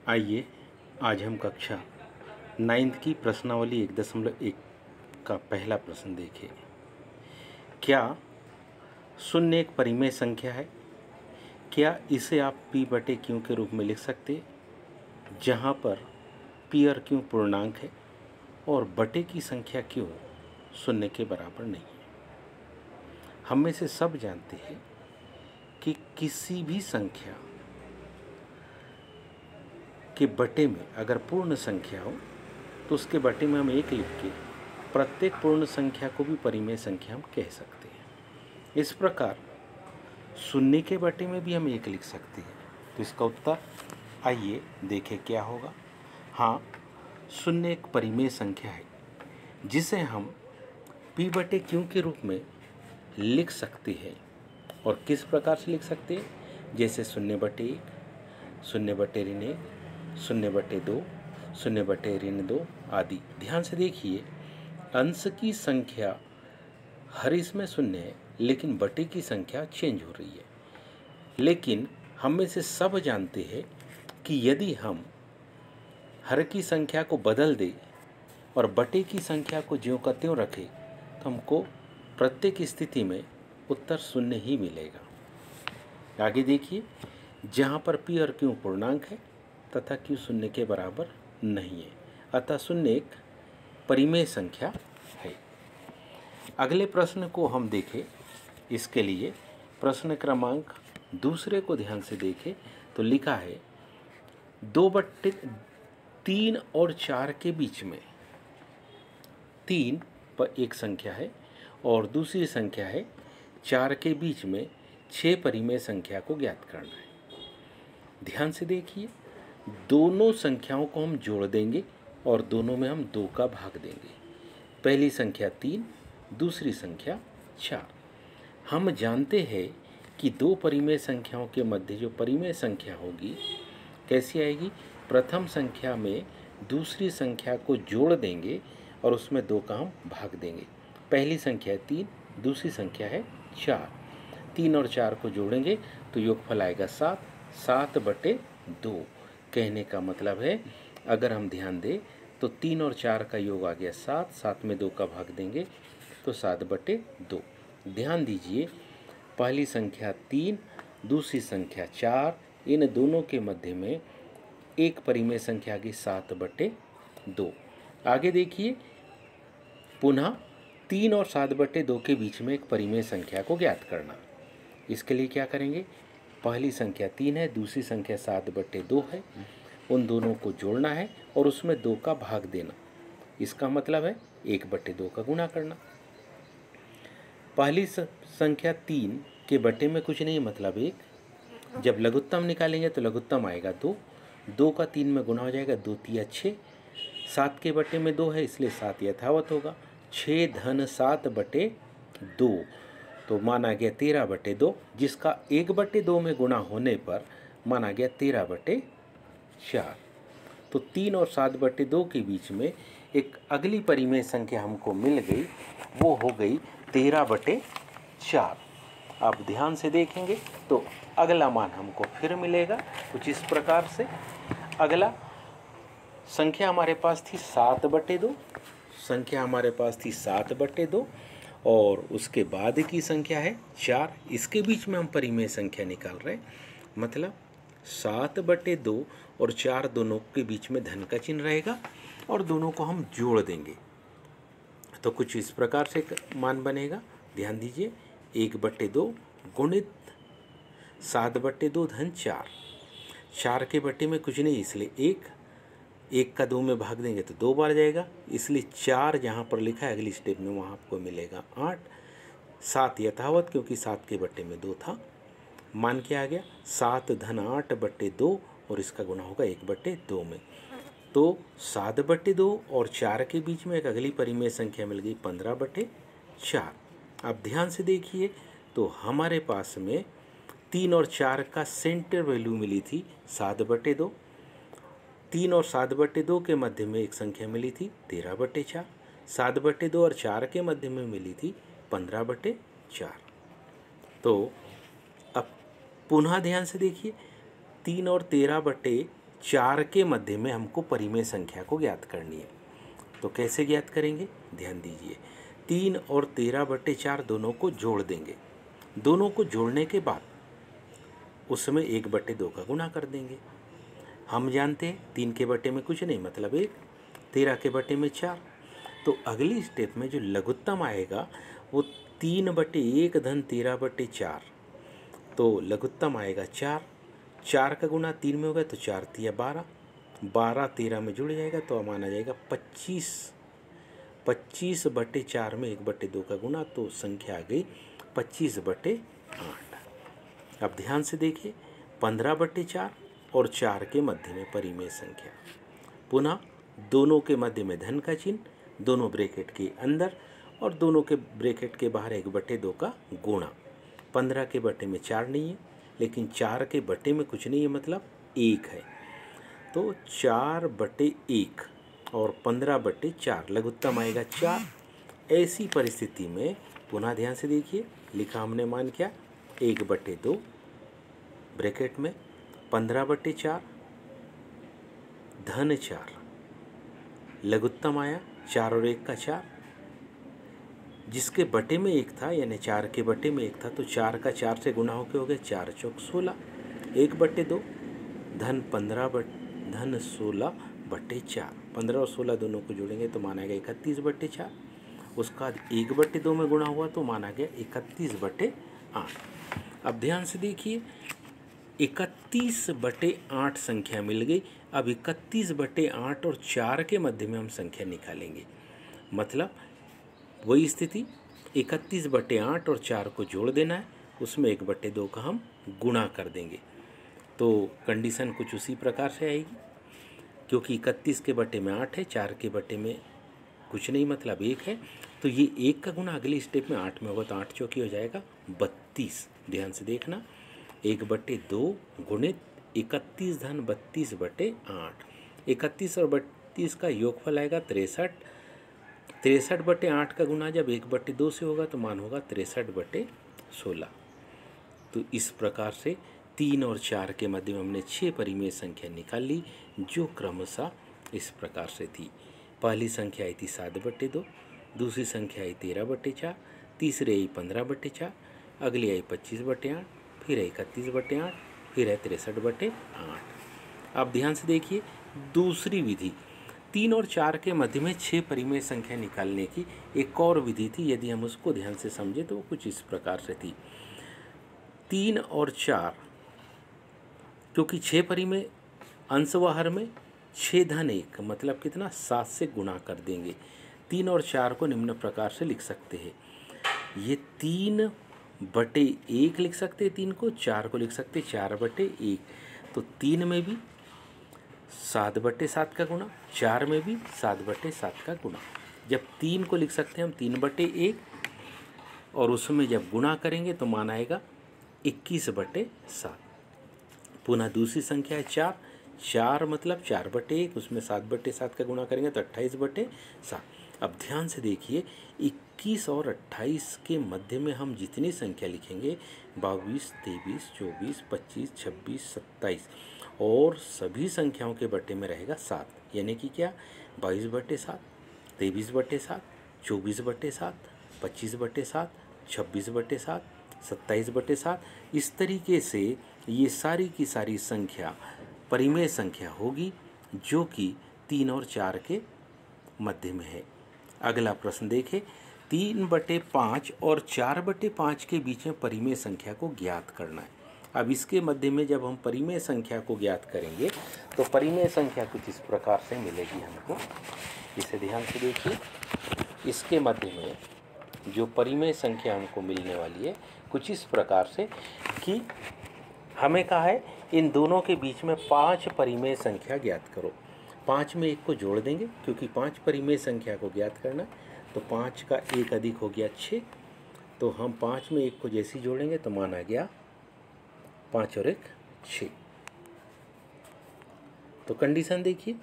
आइए आज हम कक्षा 9th की प्रश्नावली 1.1 का पहला प्रश्न देखें। क्या शून्य एक परिमेय संख्या है? क्या इसे आप p/q के रूप में लिख सकते हैं, जहाँ पर p और q पूर्णांक है और बटे की संख्या q शून्य के बराबर नहीं है। हम में से सब जानते हैं कि किसी भी संख्या के बटे में अगर पूर्ण संख्या हो तो उसके बटे में हम एक लिख के प्रत्येक पूर्ण संख्या को भी परिमेय संख्या हम कह सकते हैं। इस प्रकार शून्य के बटे में भी हम एक लिख सकते हैं। तो इसका उत्तर आइए देखें क्या होगा। हाँ, शून्य एक परिमेय संख्या है जिसे हम p/q के रूप में लिख सकते हैं। और किस प्रकार से लिख सकते हैं? जैसे 0/1, 0/1, 0/2, 0/2 आदि। ध्यान से देखिए, अंश की संख्या हर इसमें शून्य है, लेकिन बटे की संख्या चेंज हो रही है। लेकिन हम में से सब जानते हैं कि यदि हम हर की संख्या को बदल दें और बटे की संख्या को ज्यों का त्यों रखें तो हमको प्रत्येक स्थिति में उत्तर शून्य ही मिलेगा। आगे देखिए, जहाँ पर p और q पूर्णांक है तथा q शून्य के बराबर नहीं है, अतः शून्य एक परिमेय संख्या है। अगले प्रश्न को हम देखें। इसके लिए प्रश्न क्रमांक दूसरे को ध्यान से देखें तो लिखा है 2/3 और 4 के बीच में 3 पर एक संख्या है और दूसरी संख्या है 4 के बीच में 6 परिमेय संख्या को ज्ञात करना है। ध्यान से देखिए, दोनों संख्याओं को हम जोड़ देंगे और दोनों में हम 2 का भाग देंगे। पहली संख्या 3, दूसरी संख्या 4। हम जानते हैं कि दो परिमेय संख्याओं के मध्य जो परिमेय संख्या होगी कैसी आएगी? प्रथम संख्या में दूसरी संख्या को जोड़ देंगे और उसमें 2 का हम भाग देंगे। पहली संख्या है 3, दूसरी संख्या है 4। 3 और 4 को जोड़ेंगे तो योगफल आएगा 7, 7/2। कहने का मतलब है, अगर हम ध्यान दें तो 3 और 4 का योग आ गया 7, 7 में 2 का भाग देंगे तो 7/2। ध्यान दीजिए, पहली संख्या 3, दूसरी संख्या 4, इन दोनों के मध्य में एक परिमेय संख्या की 7/2। आगे देखिए, पुनः 3 और 7/2 के बीच में एक परिमेय संख्या को ज्ञात करना। इसके लिए क्या करेंगे? पहली संख्या 3 है, दूसरी संख्या 7/2 है, उन दोनों को जोड़ना है और उसमें 2 का भाग देना। इसका मतलब है 1/2 का गुणा करना। पहली संख्या 3 के बटे में कुछ नहीं, मतलब 1। जब लघुत्तम निकालेंगे तो लघुत्तम आएगा 2, 2 का 3 में गुणा हो जाएगा, 2 3 6। 7 के बटे में 2 है इसलिए 7 यथावत होगा। 6 धन 7/2 तो माना गया 13/2, जिसका 1/2 में गुणा होने पर माना गया 13/4। तो 3 और 7/2 के बीच में एक अगली परिमेय संख्या हमको मिल गई, वो हो गई 13/4। आप ध्यान से देखेंगे तो अगला मान हमको फिर मिलेगा कुछ इस प्रकार से। अगला संख्या हमारे पास थी 7/2, संख्या हमारे पास थी 7/2 और उसके बाद की संख्या है 4। इसके बीच में हम परिमेय संख्या निकाल रहे हैं, मतलब 7/2 और 4 दोनों के बीच में धन का चिन्ह रहेगा और दोनों को हम जोड़ देंगे तो कुछ इस प्रकार से मान बनेगा। ध्यान दीजिए, 1/2 गुणित 7/2 धन 4। 4 के बटे में कुछ नहीं इसलिए 1 का 2 में भाग देंगे तो 2 बार जाएगा, इसलिए 4 जहाँ पर लिखा है अगली स्टेप में वहाँ आपको मिलेगा 8। 7 यथावत क्योंकि 7 के बटे में 2 था। मान क्या आ गया? 7 धन 8/2 और इसका गुणा होगा 1/2 में। तो 7/2 और 4 के बीच में एक अगली परिमेय संख्या मिल गई 15/4। आप ध्यान से देखिए तो हमारे पास में 3 और 4 का सेंटर वैल्यू मिली थी 7/2। 3 और 7/2 के मध्य में एक संख्या मिली थी 13/4। 7/2 और 4 के मध्य में मिली थी 15/4। तो अब पुनः ध्यान से देखिए, 3 और 13/4 4 के मध्य में हमको परिमेय संख्या को ज्ञात करनी है। तो कैसे ज्ञात करेंगे, ध्यान दीजिए। 3 और 13/4 दोनों को जोड़ देंगे। दोनों को जोड़ने के बाद उसमें 1/2 का गुणा कर देंगे। हम जानते हैं 3 के बटे में कुछ नहीं मतलब 1, 13 के बटे में 4। तो अगली स्टेप में जो लघुत्तम आएगा वो 3/1 धन 13/4। तो लघुत्तम आएगा 4। 4 का गुणा 3 में होगा तो 4 तिया 12, 12 13 में जुड़ जाएगा तो माना जाएगा 25। 25/4 में 1/2 का गुणा तो संख्या आ गई 25/8। अब ध्यान से देखिए 15/4 और 4 के मध्य में परिमेय संख्या। पुनः दोनों के मध्य में धन का चिन्ह, दोनों ब्रैकेट के अंदर और दोनों के ब्रैकेट के बाहर 1/2 का गुणा। 15 के बटे में 4 नहीं है, लेकिन 4 के बटे में कुछ नहीं है मतलब 1 है। तो 4/1 और 15/4 लघुत्तम आएगा 4। ऐसी परिस्थिति में पुनः ध्यान से देखिए, लिखा हमने मान क्या 1/2 ब्रैकेट में 15/4 धन 4, लघुत्तम आया 4 और 1 का 4, जिसके बटे में 1 था यानी 4 के बटे में 1 था तो 4 का 4 से गुणा होकर हो गया 4 चौक 16, 1/2 धन 16/4। 15 और 16 दोनों को जोड़ेंगे तो माना गया 31/4। उसका 1/2 में गुणा हुआ तो माना गया 31/8। अब ध्यान से देखिए 31/8 संख्या मिल गई। अब 31/8 और 4 के मध्य में हम संख्या निकालेंगे। मतलब वही स्थिति 31/8 और 4 को जोड़ देना है, उसमें 1/2 का हम गुणा कर देंगे। तो कंडीशन कुछ उसी प्रकार से आएगी, क्योंकि 31 के बटे में 8 है, 4 के बटे में कुछ नहीं मतलब 1 है, तो ये 1 का गुणा अगली स्टेप में 8 में होगा तो 8 चौकी हो जाएगा 32। ध्यान से देखना 1/2 गुणित 31 धन 32/8। 31 और 32 का योगफल आएगा 63। 63/8 का गुणा जब 1/2 से होगा तो मान होगा 63/16। तो इस प्रकार से 3 और 4 के मध्य में हमने 6 परिमेय संख्या निकाल ली, जो क्रमशः इस प्रकार से थी। पहली संख्या आई थी 7/2, दूसरी संख्या आई 13/4, तीसरी आई 15/4, अगली आई 25/8, फिर है 31/8, फिर है 63/8। अब ध्यान से देखिए दूसरी विधि 3 और 4 के मध्य में 6 परिमेय संख्या निकालने की एक और विधि थी। यदि हम उसको ध्यान से समझे तो वो कुछ इस प्रकार से थी। 3 और 4 क्योंकि 6 परिमेय अंश व हर में 6 धन 1 मतलब कितना 7 से गुणा कर देंगे। 3 और 4 को निम्न प्रकार से लिख सकते हैं। ये 3/1 लिख सकते हैं, 3 को, 4 को लिख सकते 4/1। तो 3 में भी 7/7 का गुणा, 4 में भी 7/7 का गुणा। जब 3 को लिख सकते हैं हम 3/1 और उसमें जब गुणा करेंगे तो मान आएगा 21/7। पुनः दूसरी संख्या है 4, 4 मतलब 4/1, उसमें 7/7 का गुणा करेंगे तो 28/7। अब ध्यान से देखिए 21 और 28 के मध्य में हम जितनी संख्या लिखेंगे 22, 23, 24, 25, 26, 27 और सभी संख्याओं के बटे में रहेगा 7, यानी कि क्या 22/7, 23/7, 24/7, 25/7, 26/7, 27/7। इस तरीके से ये सारी की सारी संख्या परिमेय संख्या होगी जो कि 3 और 4 के मध्य में है। अगला प्रश्न देखें 3/5 और 4/5 के बीच में परिमेय संख्या को ज्ञात करना है। अब इसके मध्य में जब हम परिमेय संख्या को ज्ञात करेंगे तो परिमेय संख्या कुछ इस प्रकार से मिलेगी हमको। इसे ध्यान से देखिए, इसके मध्य में जो परिमेय संख्या हमको मिलने वाली है कुछ इस प्रकार से कि हमें कहा है इन दोनों के बीच में 5 परिमेय संख्या ज्ञात करो। 5 में 1 को जोड़ देंगे क्योंकि 5 परिमेय संख्या को ज्ञात करना, तो 5 का 1 अधिक हो गया 6। तो हम 5 में 1 को जैसे ही जोड़ेंगे तो मान आ गया 5 और 1 6। तो कंडीशन देखिए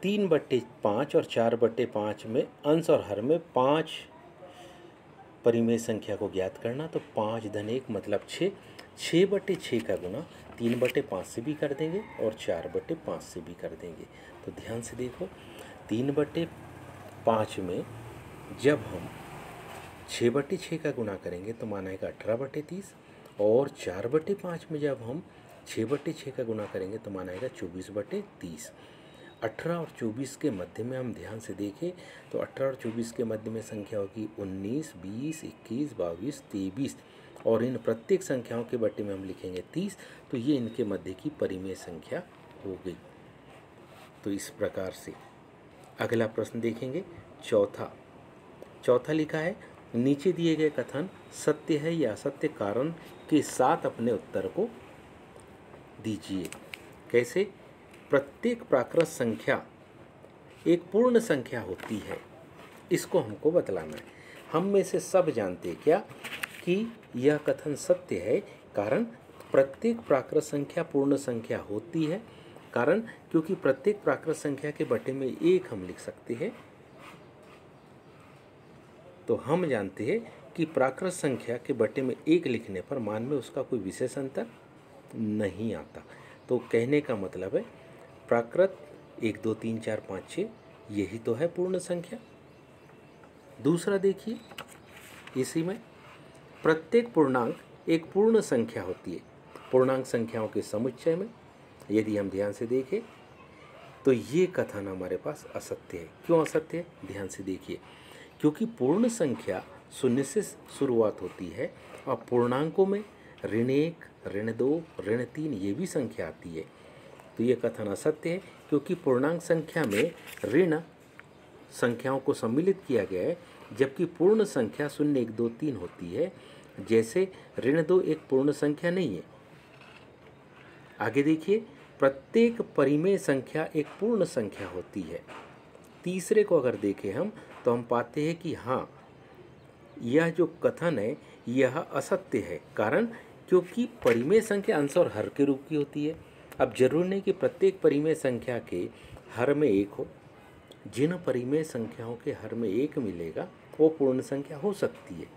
3/5 और 4/5 में अंश और हर में 5 परिमेय संख्या को ज्ञात करना, तो 5 धन 1 मतलब 6। 6/6 का गुना 3/5 से भी कर देंगे और 4/5 से भी कर देंगे। तो ध्यान से देखो, 3/5 में जब हम 6/6 का गुना करेंगे तो मान आएगा 18/30, और 4/5 में जब हम 6/6 का गुना करेंगे तो मान आएगा 24/30। 18 और 24 के मध्य में हम ध्यान से देखें तो 18 और 24 के मध्य में संख्या होगी 19, 20, 21, 22, 23, और इन प्रत्येक संख्याओं के बट्टे में हम लिखेंगे 30। तो ये इनके मध्य की परिमेय संख्या हो गई। तो इस प्रकार से अगला प्रश्न देखेंगे। चौथा लिखा है, नीचे दिए गए कथन सत्य है या असत्य कारण के साथ अपने उत्तर को दीजिए। कैसे? प्रत्येक प्राकृत संख्या एक पूर्ण संख्या होती है, इसको हमको बतलाना है। हम में से सब जानते हैं क्या कि यह कथन सत्य है, कारण प्रत्येक प्राकृत संख्या पूर्ण संख्या होती है। कारण क्योंकि प्रत्येक प्राकृत संख्या के बटे में 1 हम लिख सकते हैं। तो हम जानते हैं कि प्राकृत संख्या के बटे में 1 लिखने पर मान में उसका कोई विशेष अंतर नहीं आता। तो कहने का मतलब है प्राकृत 1, 2, 3, 4, 5, 6 यही तो है पूर्ण संख्या। दूसरा देखिए, इसी में प्रत्येक पूर्णांक एक पूर्ण संख्या होती है पूर्णांक संख्याओं के समुच्चय में। यदि हम ध्यान से देखें तो ये कथन हमारे पास असत्य है। क्यों असत्य है? ध्यान से देखिए, क्योंकि पूर्ण संख्या 0 से शुरुआत होती है और पूर्णांकों में ऋण 1, ऋण 2, ऋण 3 ये भी संख्या आती है। तो ये कथन असत्य है, क्योंकि पूर्णांक संख्या में ऋण संख्याओं को सम्मिलित किया गया है, जबकि पूर्ण संख्या 0, 1, 2, 3 होती है। जैसे ऋण 2 एक पूर्ण संख्या नहीं है। आगे देखिए, प्रत्येक परिमेय संख्या एक पूर्ण संख्या होती है। तीसरे को अगर देखें हम तो हम पाते हैं कि हाँ, यह जो कथन है यह असत्य है। कारण क्योंकि परिमेय संख्या अंश और हर के रूप की होती है। अब जरूर नहीं कि प्रत्येक परिमेय संख्या के हर में 1 हो। जिन परिमेय संख्याओं के हर में 1 मिलेगा वो पूर्ण संख्या हो सकती है,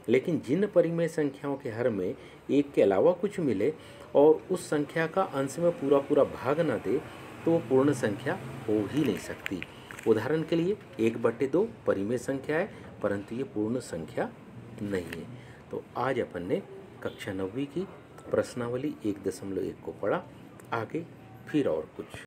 लेकिन जिन परिमेय संख्याओं के हर में 1 के अलावा कुछ मिले और उस संख्या का अंश में पूरा पूरा भाग ना दे तो वो पूर्ण संख्या हो ही नहीं सकती। उदाहरण के लिए 1/2 परिमेय संख्या है, परंतु ये पूर्ण संख्या नहीं है। तो आज अपन ने कक्षा 9वीं की प्रश्नावली 1.1 को पढ़ा। आगे फिर और कुछ।